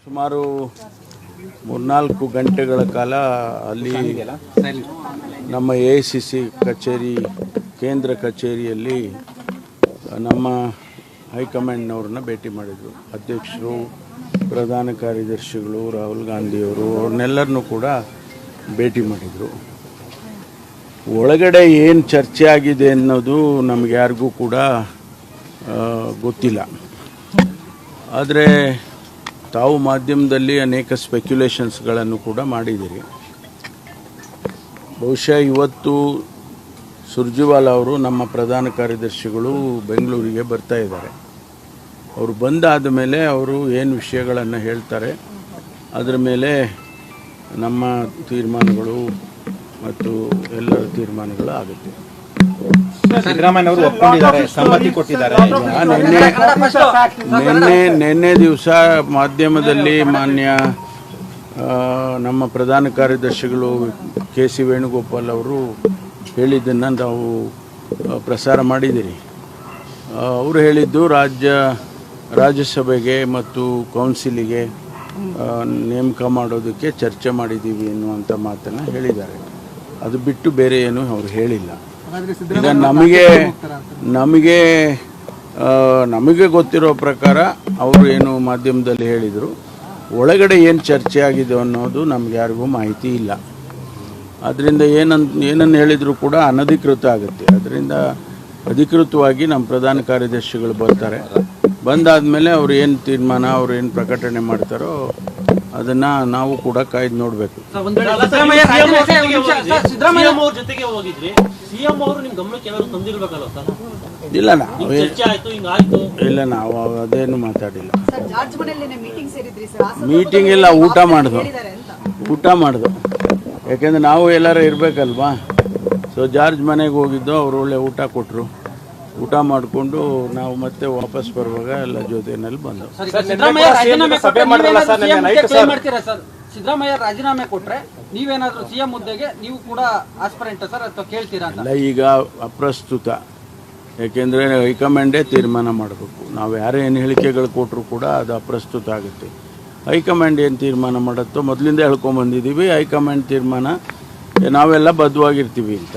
ಸುಮಾರು 3-4 ಗಂಟೆಗಳ ಕಾಲ ಅಲ್ಲಿ ನಮ್ಮ AICC ಕಚೇರಿ ಕೇಂದ್ರ ಕಚೇರಿಯಲ್ಲಿ ನಮ್ಮ ಹೈಕಮಾಂಡ್ನವ್ರನ್ನ ಭೇಟಿ ಮಾಡಿದರು. ಅಧ್ಯಕ್ಷರು, ಪ್ರಧಾನ ಕಾರ್ಯದರ್ಶಿಗಳು, ರಾಹುಲ್ ಗಾಂಧಿಯವರು ಅವ್ರನ್ನೆಲ್ಲರನ್ನೂ ಕೂಡ ಭೇಟಿ ಮಾಡಿದರು. ಒಳಗಡೆ ಏನು ಚರ್ಚೆ ಆಗಿದೆ ಅನ್ನೋದು ನಮಗೆ ಯಾರಿಗೂ ಕೂಡ ಗೊತ್ತಿಲ್ಲ. ಆದರೆ ತಾವು ಮಾಧ್ಯಮದಲ್ಲಿ ಅನೇಕ ಸ್ಪೆಕ್ಯುಲೇಷನ್ಸ್ಗಳನ್ನು ಕೂಡ ಮಾಡಿದ್ದೀರಿ. ಬಹುಶಃ ಇವತ್ತು ಸುರ್ಜೇವಾಲಾ ಅವರು ನಮ್ಮ ಪ್ರಧಾನ ಕಾರ್ಯದರ್ಶಿಗಳು ಬೆಂಗಳೂರಿಗೆ ಬರ್ತಾ ಇದ್ದಾರೆ. ಅವರು ಬಂದಾದ ಮೇಲೆ ಅವರು ಏನು ವಿಷಯಗಳನ್ನು ಹೇಳ್ತಾರೆ ಅದರ ಮೇಲೆ ನಮ್ಮ ತೀರ್ಮಾನಗಳು ಮತ್ತು ಎಲ್ಲರ ತೀರ್ಮಾನಗಳು ಆಗುತ್ತೆ. ಸಿದ್ದರಾಮಯ್ಯ ಅವರು ಒಪ್ಪಿಕೊಂಡಿದ್ದಾರೆ, ಸಮ್ಮತಿ ಕೊಟ್ಟಿದ್ದಾರೆ. ನಿನ್ನೆ ದಿವಸ ಮಾಧ್ಯಮದಲ್ಲಿ ಮಾನ್ಯ ನಮ್ಮ ಪ್ರಧಾನ ಕಾರ್ಯದರ್ಶಿಗಳು KC ವೇಣುಗೋಪಾಲ್ ಅವರು ಹೇಳಿದ್ದನ್ನು ನಾವು ಪ್ರಸಾರ ಮಾಡಿದ್ದೀರಿ. ಅವರು ಹೇಳಿದ್ದು ರಾಜ್ಯಸಭೆಗೆ ಮತ್ತು ಕೌನ್ಸಿಲಿಗೆ ನೇಮಕ ಮಾಡೋದಕ್ಕೆ ಚರ್ಚೆ ಮಾಡಿದ್ದೀವಿ ಎನ್ನುವಂಥ ಮಾತನ್ನು ಹೇಳಿದ್ದಾರೆ. ಅದು ಬಿಟ್ಟು ಬೇರೆ ಏನು ಅವರು ಹೇಳಿಲ್ಲ. ಈಗ ನಮಗೆ ಗೊತ್ತಿರೋ ಪ್ರಕಾರ ಅವರು ಏನು ಮಾಧ್ಯಮದಲ್ಲಿ ಹೇಳಿದರು, ಒಳಗಡೆ ಏನು ಚರ್ಚೆ ಆಗಿದೆ ಅನ್ನೋದು ನಮ್ಗೆ ಯಾರಿಗೂ ಮಾಹಿತಿ ಇಲ್ಲ. ಅದರಿಂದ ಏನನ್ನು ಹೇಳಿದರೂ ಕೂಡ ಅನಧಿಕೃತ ಆಗುತ್ತೆ. ಅದರಿಂದ ಅಧಿಕೃತವಾಗಿ ನಮ್ಮ ಪ್ರಧಾನ ಕಾರ್ಯದರ್ಶಿಗಳು ಬರ್ತಾರೆ. ಬಂದಾದಮೇಲೆ ಅವ್ರು ಏನು ತೀರ್ಮಾನ, ಅವ್ರು ಏನು ಪ್ರಕಟಣೆ ಮಾಡ್ತಾರೋ ಅದನ್ನು ನಾವು ಕೂಡ ಕಾಯ್ದು ನೋಡಬೇಕು. ಇಲ್ಲ ನಾವು ಅದೇನು ಮಾತಾಡಿಲ್ಲ. ಮೀಟಿಂಗ್ ಇಲ್ಲ, ಊಟ ಮಾಡ್ದು. ಯಾಕೆಂದ್ರೆ ನಾವು ಎಲ್ಲರೂ ಇರಬೇಕಲ್ವಾ. ಸೊ ಜಾರ್ಜ್ ಮನೆಗೆ ಹೋಗಿದ್ದು, ಅವರು ಒಳ್ಳೆ ಊಟ ಕೊಟ್ಟರು. ಊಟ ಮಾಡಿಕೊಂಡು ನಾವು ಮತ್ತೆ ವಾಪಸ್ ಬರುವಾಗ ಎಲ್ಲ ಜೊತೆಯಲ್ಲಿ ಬಂದವು. ಸಿದ್ದರಾಮಯ್ಯ ರಾಜೀನಾಮೆ ಕೊಟ್ರೆ ನೀವೇನಾದ್ರೂ CM ಹುದ್ದೆಗೆ ನೀವು ಕೂಡ ಆಸ್ಪರೆಂಟ್ ಸರ್ ಅಥವಾ ಕೇಳ್ತೀರಾ ಅಂತ? ಅಲ್ಲ, ಈಗ ಅಪ್ರಸ್ತುತ. ಯಾಕೆಂದರೆ ಹೈಕಮಾಂಡೇ ತೀರ್ಮಾನ ಮಾಡಬೇಕು. ನಾವು ಯಾರೇ ಏನು ಹೇಳಿಕೆಗಳು ಕೊಟ್ಟರು ಕೂಡ ಅದು ಅಪ್ರಸ್ತುತ ಆಗುತ್ತೆ. ಹೈಕಮಾಂಡ್ ಏನು ತೀರ್ಮಾನ ಮಾಡುತ್ತೋ ಮೊದಲಿಂದ ಹೇಳ್ಕೊಂಬಂದಿದ್ದೀವಿ. ಹೈಕಮಾಂಡ್ ತೀರ್ಮಾನ ನಾವೆಲ್ಲ ಬದ್ಧವಾಗಿರ್ತೀವಿ ಅಂತ.